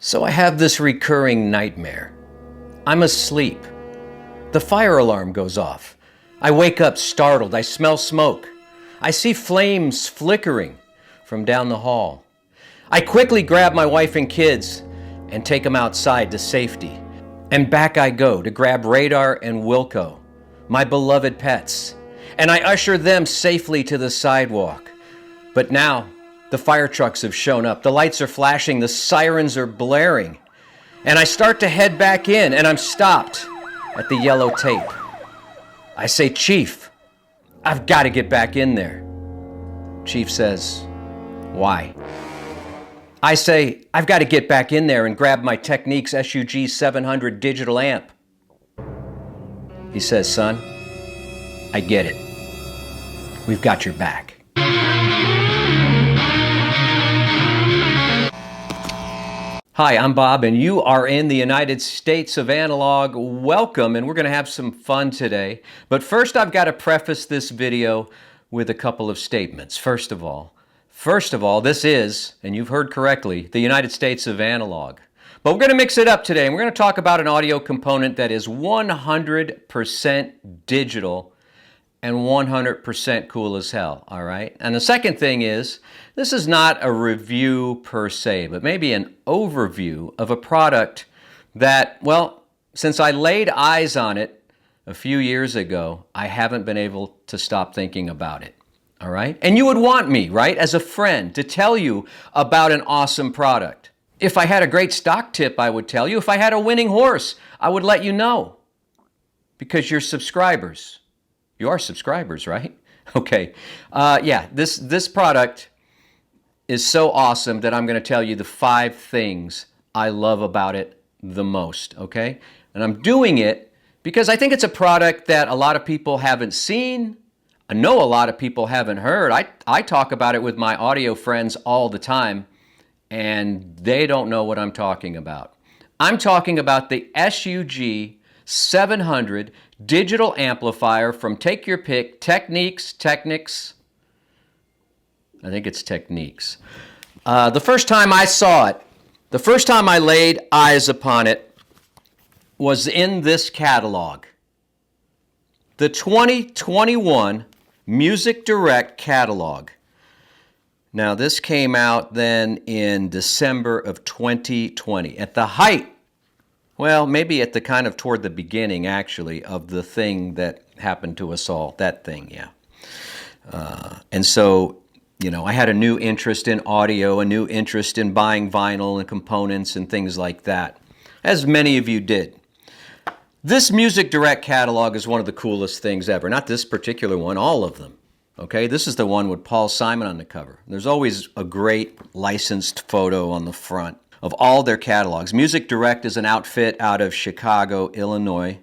So I have this recurring nightmare. I'm asleep. The fire alarm goes off. I wake up startled. I smell smoke. I see flames flickering from down the hall. I quickly grab my wife and kids and take them outside to safety. And back I go to grab Radar and Wilco, my beloved pets, and I usher them safely to the sidewalk. But now, the fire trucks have shown up. The lights are flashing. The sirens are blaring. And I start to head back in, and I'm stopped at the yellow tape. I say, "Chief, I've got to get back in there." Chief says, "Why?" I say, "I've got to get back in there and grab my Technics SUG 700 digital amp." He says, "Son, I get it. We've got your back." Hi, I'm Bob, and you are in the United States of Analog. Welcome, and we're going to have some fun today. But first, I've got to preface this video with a couple of statements. First of all, this is, and you've heard correctly, the United States of Analog. But we're going to mix it up today, and we're going to talk about an audio component that is 100% digital and 100% cool as hell, all right? And the second thing is, this is not a review per se, but maybe an overview of a product that, well, since I laid eyes on it a few years ago, I haven't been able to stop thinking about it, all right? And you would want me, right, as a friend, to tell you about an awesome product. If I had a great stock tip, I would tell you. If I had a winning horse, I would let you know, because you're subscribers. You are subscribers, right? Okay. Yeah, this product is so awesome that I'm going to tell you the 5 things I love about it the most, okay? And I'm doing it because I think it's a product that a lot of people haven't seen. I know a lot of people haven't heard. I talk about it with my audio friends all the time, and they don't know what I'm talking about. I'm talking about the SUG 700 digital amplifier from take your pick, Technics. I think it's Technics. The first time I saw it, the first time I laid eyes upon it was in this catalog. The 2021 Music Direct catalog. Now this came out then in December of 2020 at the height. Well, maybe at the kind of toward the beginning, actually, of the thing that happened to us all. That thing, yeah. And so, you know, I had a new interest in audio, a new interest in buying vinyl and components and things like that, as many of you did. This Music Direct catalog is one of the coolest things ever. Not this particular one, all of them. Okay, this is the one with Paul Simon on the cover. There's always a great licensed photo on the front of all their catalogs. Music Direct is an outfit out of Chicago, Illinois.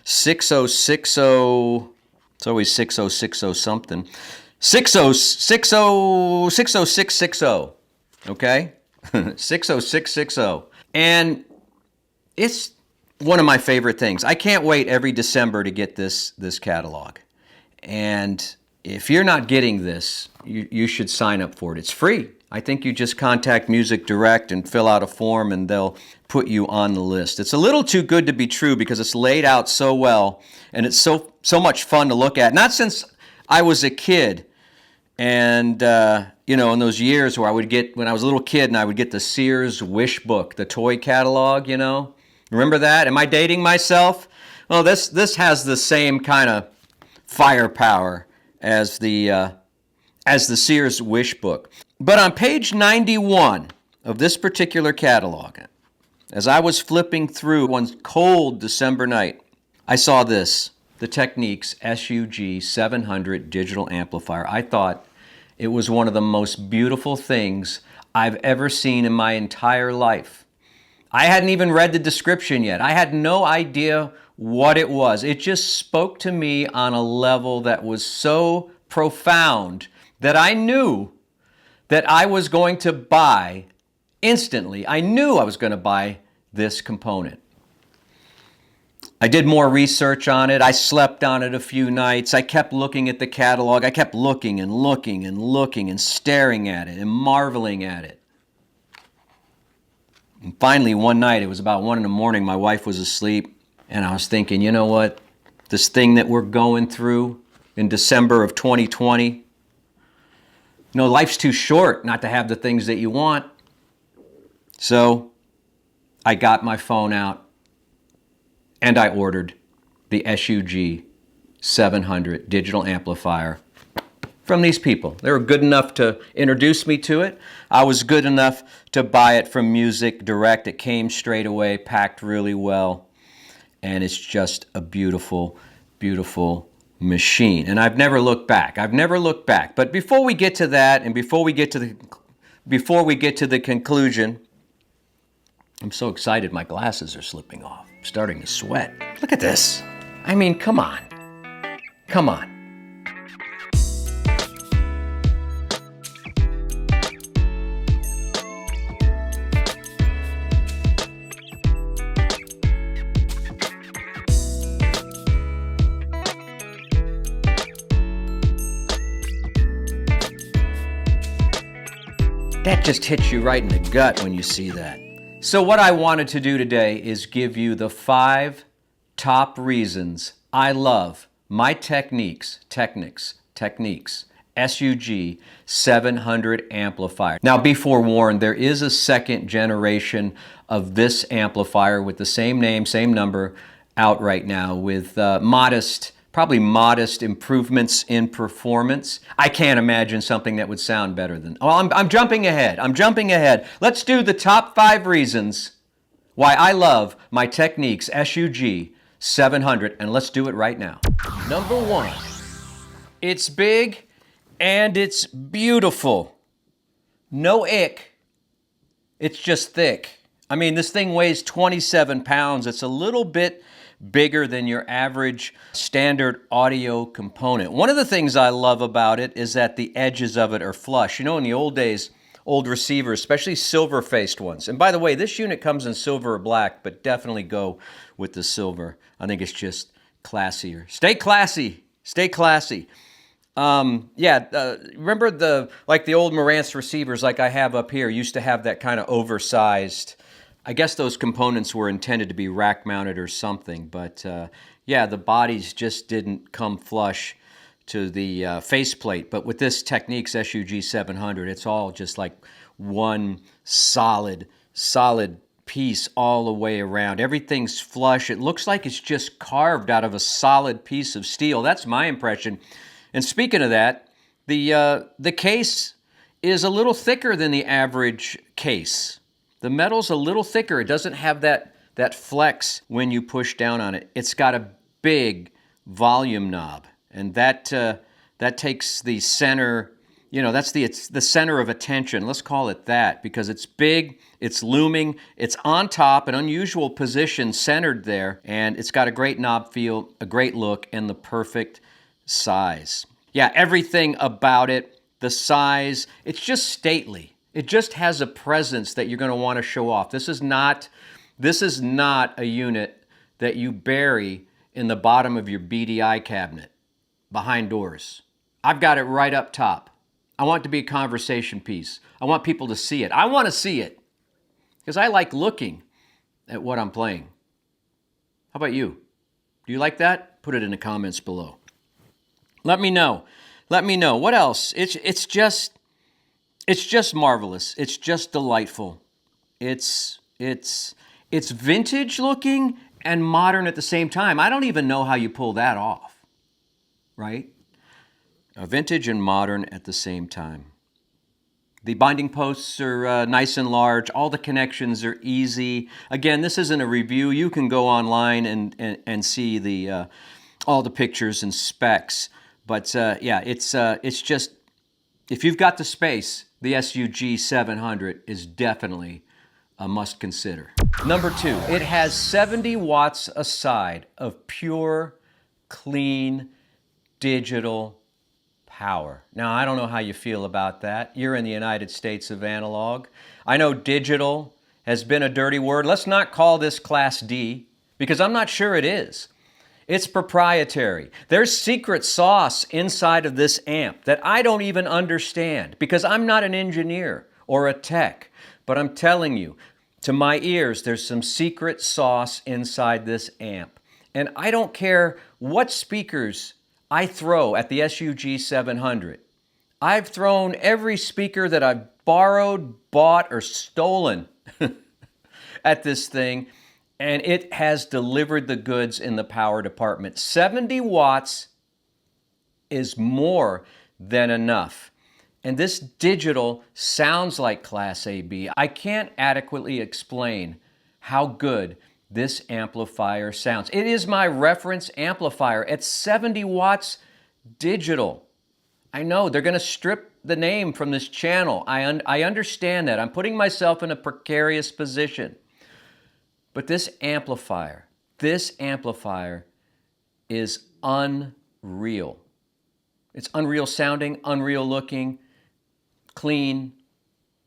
6060, it's always 6060 something. 60660, okay? 60660. And it's one of my favorite things. I can't wait every December to get this catalog. And if you're not getting this, you should sign up for it. It's free. I think you just contact Music Direct and fill out a form and they'll put you on the list. It's a little too good to be true because it's laid out so well and it's so much fun to look at. Not since I was a kid and, you know, in those years where when I was a little kid and I would get the Sears Wish Book, the toy catalog, you know. Remember that? Am I dating myself? Well, this has the same kind of firepower as the Sears Wish Book. But on page 91 of this particular catalog, as I was flipping through one cold December night, I saw this, the Technics SUG 700 digital amplifier. I thought it was one of the most beautiful things I've ever seen in my entire life. I hadn't even read the description yet. I had no idea what it was. It just spoke to me on a level that was so profound that I knew that I was going to buy instantly. I knew I was going to buy this component. I did more research on it. I slept on it a few nights. I kept looking at the catalog. I kept looking and looking and looking and staring at it and marveling at it. And finally, one night, it was about 1 in the morning, my wife was asleep, and I was thinking, you know what? This thing that we're going through in December of 2020, you know, life's too short not to have the things that you want. So I got my phone out and I ordered the SUG 700 digital amplifier from these people. They were good enough to introduce me to it. I was good enough to buy it from Music Direct. It came straight away, packed really well, and it's just a beautiful, beautiful machine. And I've never looked back. I've never looked back. But before we get to that, and before we get to the conclusion, I'm so excited my glasses are slipping off. I'm starting to sweat. Look at this. I mean, come on. Come on. That just hits you right in the gut when you see that. So what I wanted to do today is give you the 5 top reasons I love my Technics SUG 700 amplifier. Now be forewarned, there is a second generation of this amplifier with the same name, same number out right now with probably modest improvements in performance. I can't imagine something that would sound better than... Oh, I'm jumping ahead. I'm jumping ahead. Let's do the top 5 reasons why I love my Technics SUG 700, and let's do it right now. Number 1, it's big and it's beautiful. No ick, it's just thick. I mean, this thing weighs 27 pounds. It's a little bit bigger than your average standard audio component. One of the things I love about it is that the edges of it are flush. You know, in the old days, old receivers, especially silver-faced ones. And by the way, this unit comes in silver or black, but definitely go with the silver. I think it's just classier. Stay classy. Stay classy. Remember the old Marantz receivers like I have up here used to have that kind of oversized... I guess those components were intended to be rack mounted or something, but the bodies just didn't come flush to the faceplate. But with this Technics SUG 700, it's all just like one solid piece all the way around. Everything's flush. It looks like it's just carved out of a solid piece of steel. That's my impression. And speaking of that, the case is a little thicker than the average case. The metal's a little thicker. It doesn't have that flex when you push down on it. It's got a big volume knob, and that takes the center, it's the center of attention. Let's call it that, because it's big, it's looming, it's on top, an unusual position centered there, and it's got a great knob feel, a great look, and the perfect size. Yeah, everything about it, the size, it's just stately. It just has a presence that you're going to want to show off. This is not a unit that you bury in the bottom of your BDI cabinet behind doors. I've got it right up top. I want it to be a conversation piece. I want people to see it. I want to see it because I like looking at what I'm playing. How about you? Do you like that? Put it in the comments below. Let me know. Let me know. What else? It's just marvelous. It's just delightful. It's vintage looking and modern at the same time. I don't even know how you pull that off, right? Vintage and modern at the same time. The binding posts are nice and large. All the connections are easy. Again, this isn't a review. You can go online and see all the pictures and specs. But it's just, if you've got the space, the SUG 700 is definitely a must consider. Number 2, it has 70 watts a side of pure, clean, digital power. Now, I don't know how you feel about that. You're in the United States of analog. I know digital has been a dirty word. Let's not call this Class D, because I'm not sure it is. It's proprietary. There's secret sauce inside of this amp that I don't even understand because I'm not an engineer or a tech. But I'm telling you, To my ears, there's some secret sauce inside this amp. And I don't care what speakers I throw at the SUG 700. I've thrown every speaker that I've borrowed, bought, or stolen at this thing, and it has delivered the goods in the power department. 70 watts is more than enough. And this digital sounds like Class AB. I can't adequately explain how good this amplifier sounds. It is my reference amplifier at 70 watts digital. I know they're going to strip the name from this channel. I understand that. I'm putting myself in a precarious position. But this amplifier is unreal. It's unreal sounding, unreal looking, clean,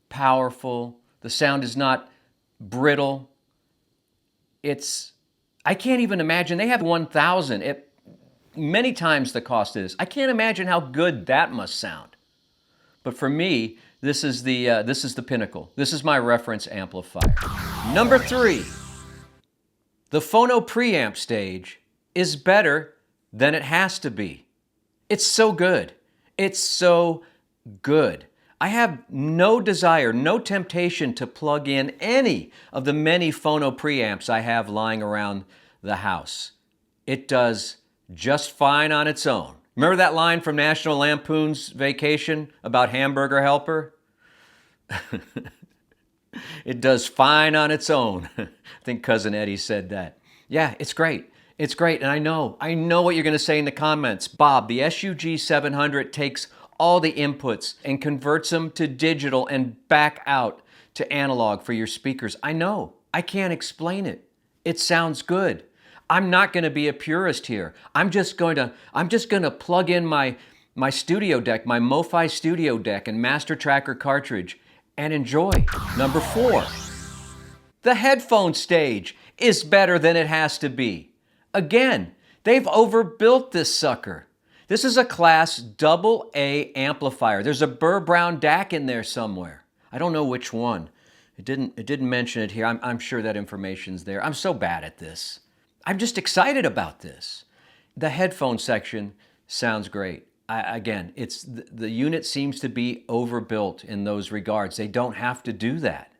powerful. The sound is not brittle. I can't even imagine. They have 1,000. Many times the cost is. I can't imagine how good that must sound. But for me, this is the pinnacle. This is my reference amplifier. Number 3, the PHONO preamp stage is better than it has to be. It's so good. It's so good. I have no desire, no temptation to plug in any of the many PHONO preamps I have lying around the house. It does just fine on its own. Remember that line from National Lampoon's Vacation about Hamburger Helper? It does fine on its own. I think Cousin Eddie said that. Yeah, it's great. It's great, and I know what you're going to say in the comments. Bob, the SUG 700 takes all the inputs and converts them to digital and back out to analog for your speakers. I know. I can't explain it. It sounds good. I'm not going to be a purist here. I'm just going to plug in my studio deck, my MoFi studio deck and Master Tracker cartridge and enjoy. Number 4, the headphone stage is better than it has to be. Again, they've overbuilt this sucker. This is a Class AA amplifier. There's a Burr Brown DAC in there somewhere. I don't know which one. It didn't mention it here. I'm sure that information's there. I'm so bad at this. I'm just excited about this. The headphone section sounds great. Again, the unit seems to be overbuilt in those regards. They don't have to do that.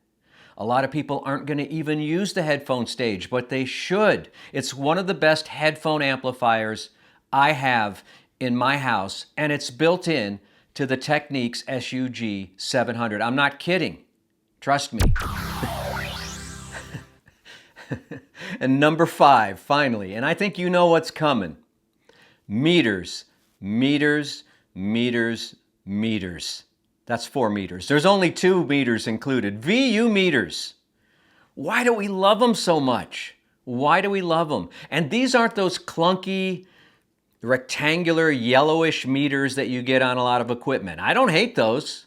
A lot of people aren't going to even use the headphone stage, but they should. It's one of the best headphone amplifiers I have in my house, and it's built in to the TIMEX SUG 700. I'm not kidding. Trust me. And number 5, finally, and I think you know what's coming. Meters, meters, meters, meters. That's 4 meters. There's only 2 meters included. VU meters. Why do we love them so much? Why do we love them? And these aren't those clunky, rectangular, yellowish meters that you get on a lot of equipment. I don't hate those.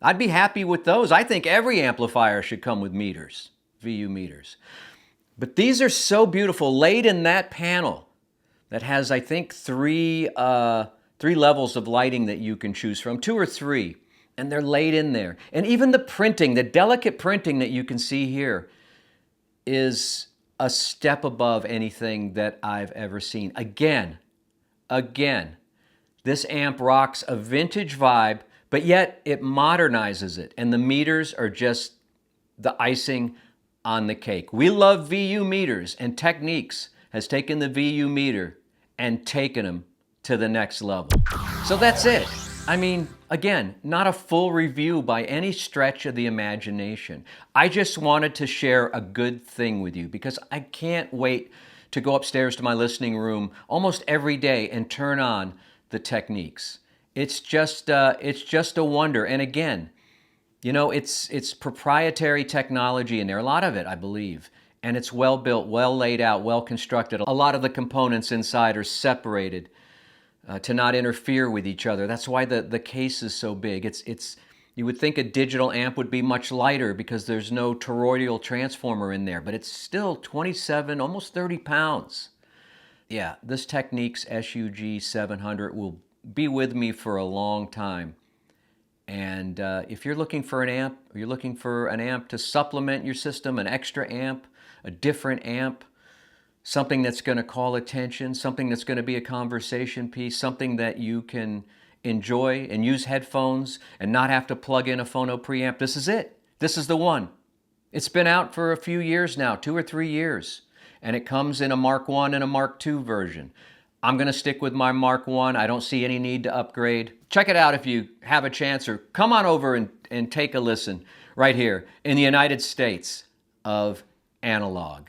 I'd be happy with those. I think every amplifier should come with meters, VU meters. But these are so beautiful, laid in that panel that has, I think, 3 levels of lighting that you can choose from, 2 or 3. And they're laid in there. And even the printing, the delicate printing that you can see here is a step above anything that I've ever seen. Again, this amp rocks a vintage vibe, but yet it modernizes it. And the meters are just the icing on the cake. We love VU meters, and TIMEX has taken the VU meter and taken them to the next level. So that's it. I mean, again, not a full review by any stretch of the imagination. I just wanted to share a good thing with you because I can't wait to go upstairs to my listening room almost every day and turn on the TIMEX. It's just a wonder. And again, you know, it's proprietary technology in there, a lot of it, I believe. And it's well built, well laid out, well constructed. A lot of the components inside are separated to not interfere with each other. That's why the case is so big. You would think a digital amp would be much lighter because there's no toroidal transformer in there, but it's still 27, almost 30 pounds. Yeah, this TIMEX SUG 700 will be with me for a long time. And if you're looking for an amp, or you're looking for an amp to supplement your system, an extra amp, a different amp, something that's going to call attention, something that's going to be a conversation piece, something that you can enjoy and use headphones and not have to plug in a phono preamp, this is it. This is the one. It's been out for a few years now, 2 or 3 years, and it comes in a Mark I and a Mark II version. I'm going to stick with my Mark I. I don't see any need to upgrade. Check it out if you have a chance, or come on over and take a listen right here in the United States of analog.